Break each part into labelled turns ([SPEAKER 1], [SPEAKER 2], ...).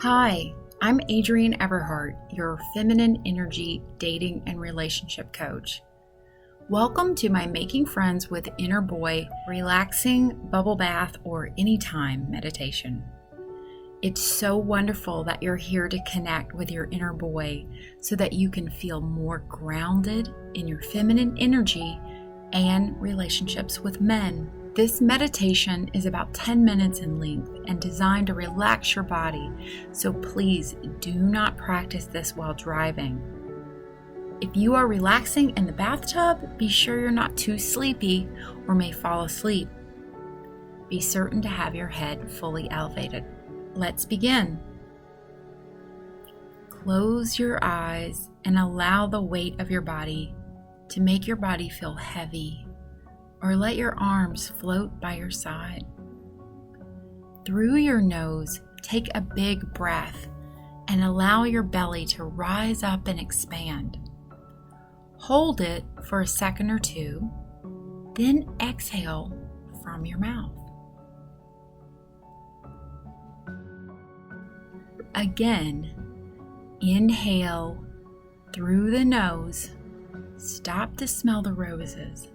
[SPEAKER 1] Hi, I'm Adrienne Everheart, your feminine energy dating and relationship coach. Welcome to my Making Friends with Inner Boy relaxing bubble bath or anytime meditation. It's so wonderful that you're here to connect with your inner boy so that you can feel more grounded in your feminine energy and relationships with men. This meditation is about 10 minutes in length and designed to relax your body, so please do not practice this while driving. If you are relaxing in the bathtub, be sure you're not too sleepy or may fall asleep. Be certain to have your head fully elevated. Let's begin. Close your eyes and allow the weight of your body to make your body feel heavy, or let your arms float by your side. Through your nose, take a big breath and allow your belly to rise up and expand. Hold it for a second or two, then exhale from your mouth. Again, inhale through the nose, stop to smell the roses,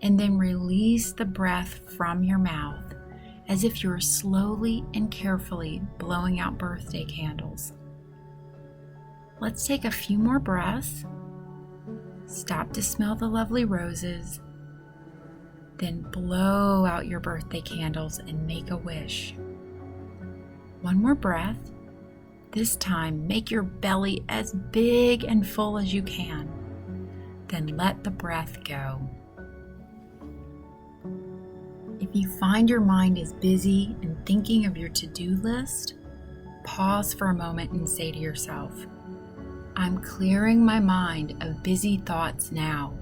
[SPEAKER 1] and then release the breath from your mouth as if you're slowly and carefully blowing out birthday candles. Let's take a few more breaths. Stop to smell the lovely roses, then blow out your birthday candles and make a wish. One more breath. This time, make your belly as big and full as you can. Then let the breath go. If you find your mind is busy and thinking of your to-do list, pause for a moment and say to yourself, I'm clearing my mind of busy thoughts now.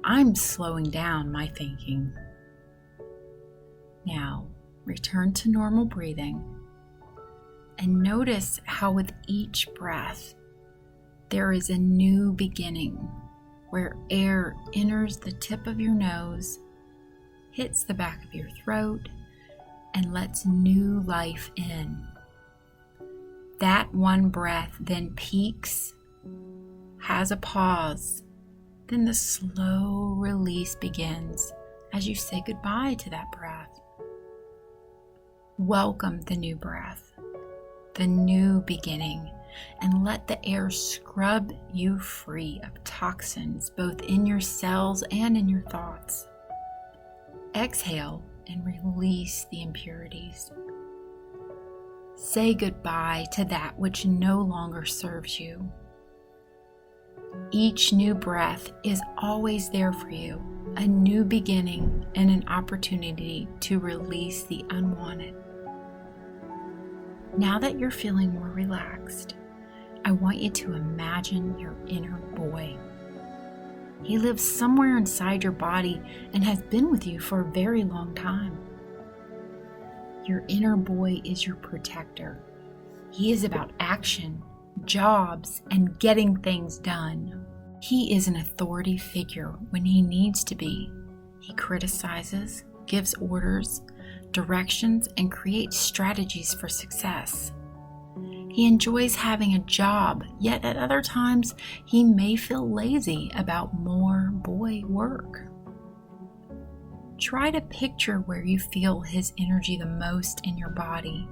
[SPEAKER 1] I'm slowing down my thinking. Now, return to normal breathing and notice how with each breath, there is a new beginning where air enters the tip of your nose, hits the back of your throat, and lets new life in. That one breath then peaks, has a pause, then the slow release begins as you say goodbye to that breath. Welcome the new breath, the new beginning, and let the air scrub you free of toxins both in your cells and in your thoughts. Exhale and release the impurities. Say goodbye to that which no longer serves you. Each new breath is always there for you, a new beginning and an opportunity to release the unwanted. Now that you're feeling more relaxed, I want you to imagine your inner boy. He lives somewhere inside your body and has been with you for a very long time. Your inner boy is your protector. He is about action, jobs, and getting things done. He is an authority figure when he needs to be. He criticizes, gives orders, directions, and creates strategies for success. He enjoys having a job, yet at other times he may feel lazy about more boy work. Try to picture where you feel his energy the most in your body.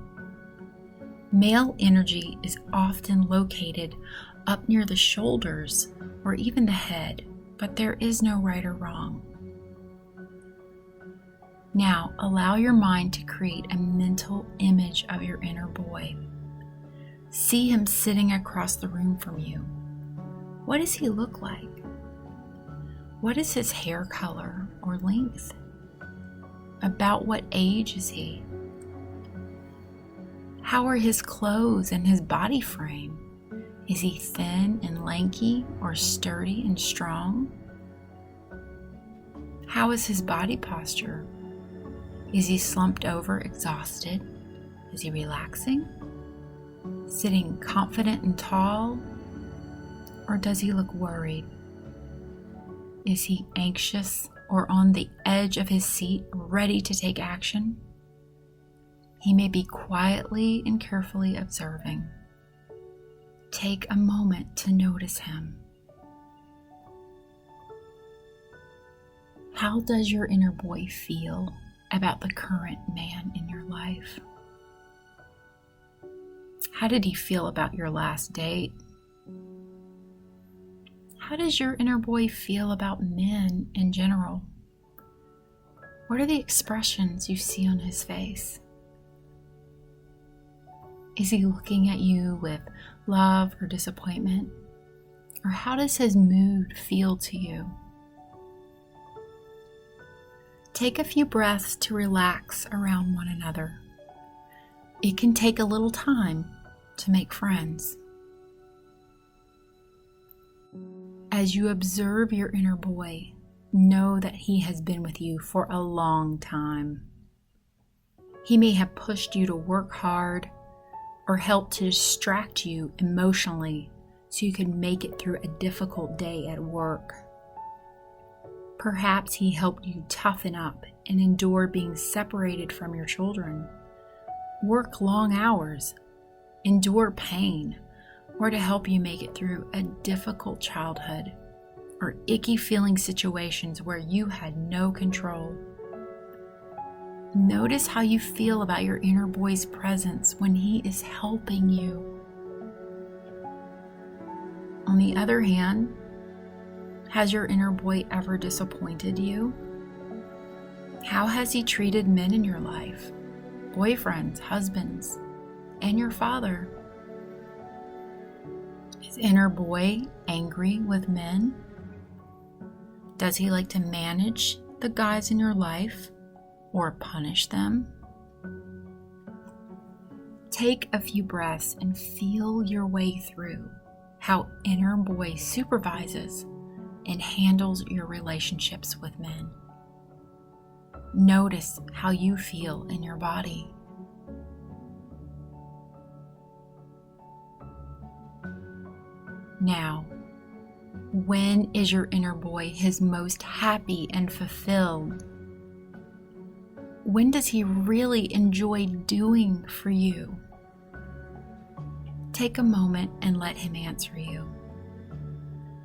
[SPEAKER 1] Male energy is often located up near the shoulders or even the head, but there is no right or wrong. Now, allow your mind to create a mental image of your inner boy. See him sitting across the room from you. What does he look like? What is his hair color or length? About what age is he? How are his clothes and his body frame? Is he thin and lanky or sturdy and strong? How is his body posture? Is he slumped over, exhausted? Is he relaxing? Sitting confident and tall? Or does he look worried? Is he anxious or on the edge of his seat, ready to take action? He may be quietly and carefully observing. Take a moment to notice him. How does your inner boy feel about the current man in your life? How did he feel about your last date? How does your inner boy feel about men in general? What are the expressions you see on his face? Is he looking at you with love or disappointment? Or how does his mood feel to you? Take a few breaths to relax around one another. It can take a little time to make friends. As you observe your inner boy, know that he has been with you for a long time. He may have pushed you to work hard or helped to distract you emotionally so you could make it through a difficult day at work. Perhaps he helped you toughen up and endure being separated from your children, work long hours, endure pain, or to help you make it through a difficult childhood or icky feeling situations where you had no control. Notice how you feel about your inner boy's presence when he is helping you. On the other hand, has your inner boy ever disappointed you? How has he treated men in your life, boyfriends, husbands, and your father? Is inner boy angry with men? Does he like to manage the guys in your life or punish them? Take a few breaths and feel your way through how inner boy supervises and handles your relationships with men. Notice how you feel in your body. Now, when is your inner boy his most happy and fulfilled? When does he really enjoy doing for you? Take a moment and let him answer you.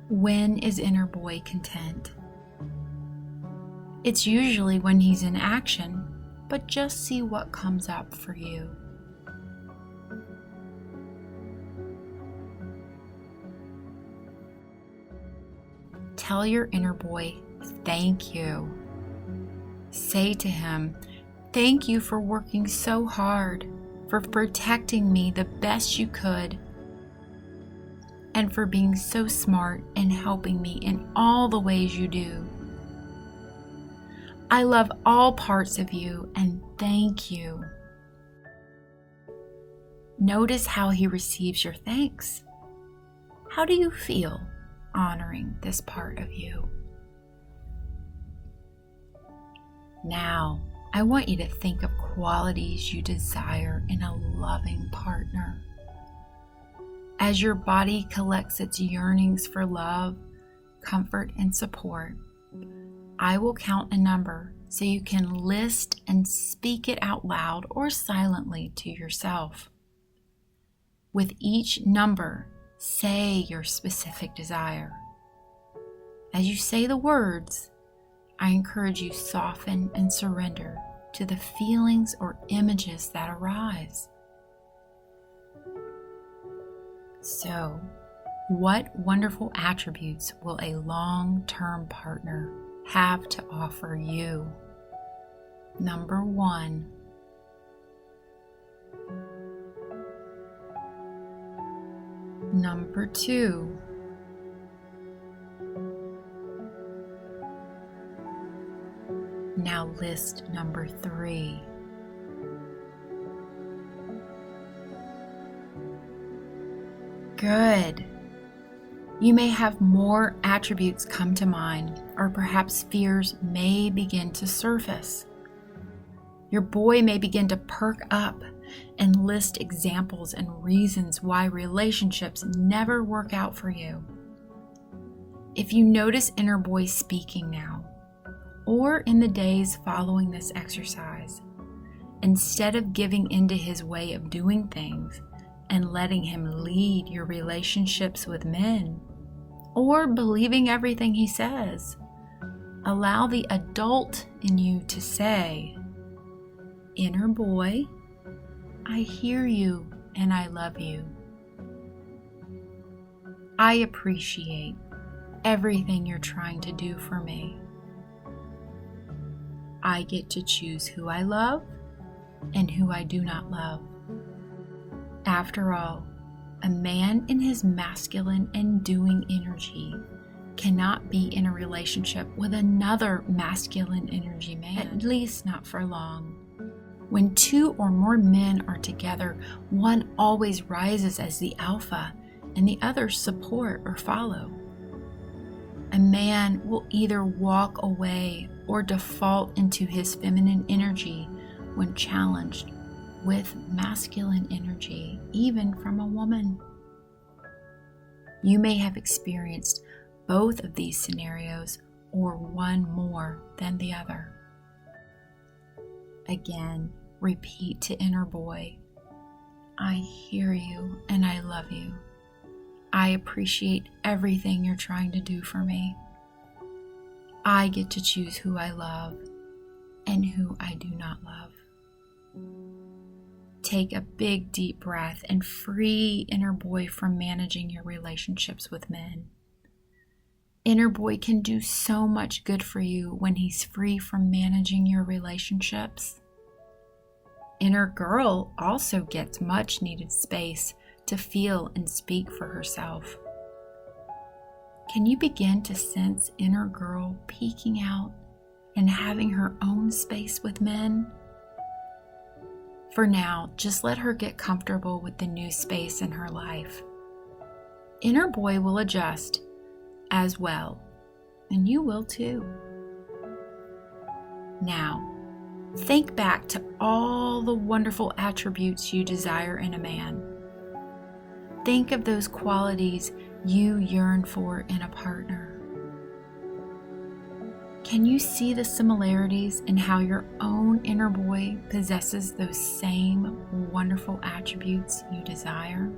[SPEAKER 1] When is inner boy content? It's usually when he's in action, but just see what comes up for you. Tell your inner boy, thank you. Say to him, thank you for working so hard, for protecting me the best you could, and for being so smart and helping me in all the ways you do. I love all parts of you and thank you. Notice how he receives your thanks. How do you feel honoring this part of you? Now, I want you to think of qualities you desire in a loving partner. As your body collects its yearnings for love, comfort, and support, I will count a number so you can list and speak it out loud or silently to yourself. With each number, say your specific desire. As you say the words, I encourage you soften and surrender to the feelings or images that arise. So, what wonderful attributes will a long-term partner have to offer you? Number 1. Number 2. Now list number 3. Good. You may have more attributes come to mind, or perhaps fears may begin to surface. Your boy may begin to perk up and list examples and reasons why relationships never work out for you. If you notice inner boy speaking now, or in the days following this exercise, Instead of giving into his way of doing things and letting him lead your relationships with men, or believing everything he says, allow the adult in you to say, "Inner boy, I hear you and I love you. I appreciate everything you're trying to do for me. I get to choose who I love and who I do not love. After all, a man in his masculine and doing energy cannot be in a relationship with another masculine energy man, at least not for long. When two or more men are together, one always rises as the alpha and the others support or follow. A man will either walk away or default into his feminine energy when challenged with masculine energy, even from a woman. You may have experienced both of these scenarios or one more than the other. Again, repeat to inner boy, I hear you and I love you. I appreciate everything you're trying to do for me. I get to choose who I love and who I do not love. Take a big deep breath and free inner boy from managing your relationships with men. Inner boy can do so much good for you when he's free from managing your relationships. Inner girl also gets much needed space to feel and speak for herself. Can you begin to sense inner girl peeking out and having her own space with men? For now, just let her get comfortable with the new space in her life. Inner boy will adjust as well, and you will too. Now, think back to all the wonderful attributes you desire in a man. Think of those qualities you yearn for in a partner. Can you see the similarities in how your own inner boy possesses those same wonderful attributes you desire?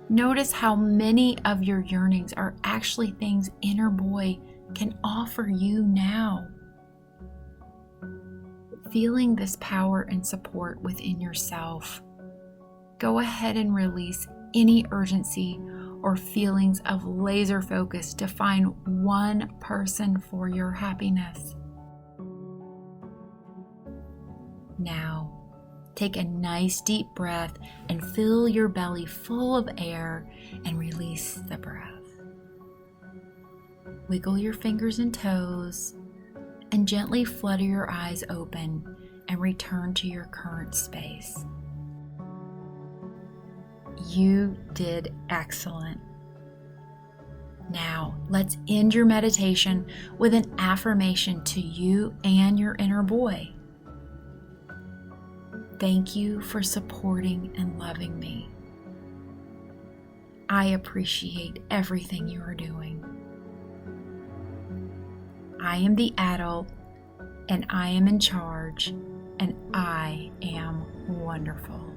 [SPEAKER 1] Notice how many of your yearnings are actually things inner boy can offer you now. Feeling this power and support within yourself, go ahead and release any urgency or feelings of laser focus to find one person for your happiness. Now, take a nice deep breath and fill your belly full of air and release the breath. Wiggle your fingers and toes and gently flutter your eyes open and return to your current space. You did excellent. Now, let's end your meditation with an affirmation to you and your inner boy. Thank you for supporting and loving me. I appreciate everything you are doing. I am the adult, and I am in charge, and I am wonderful.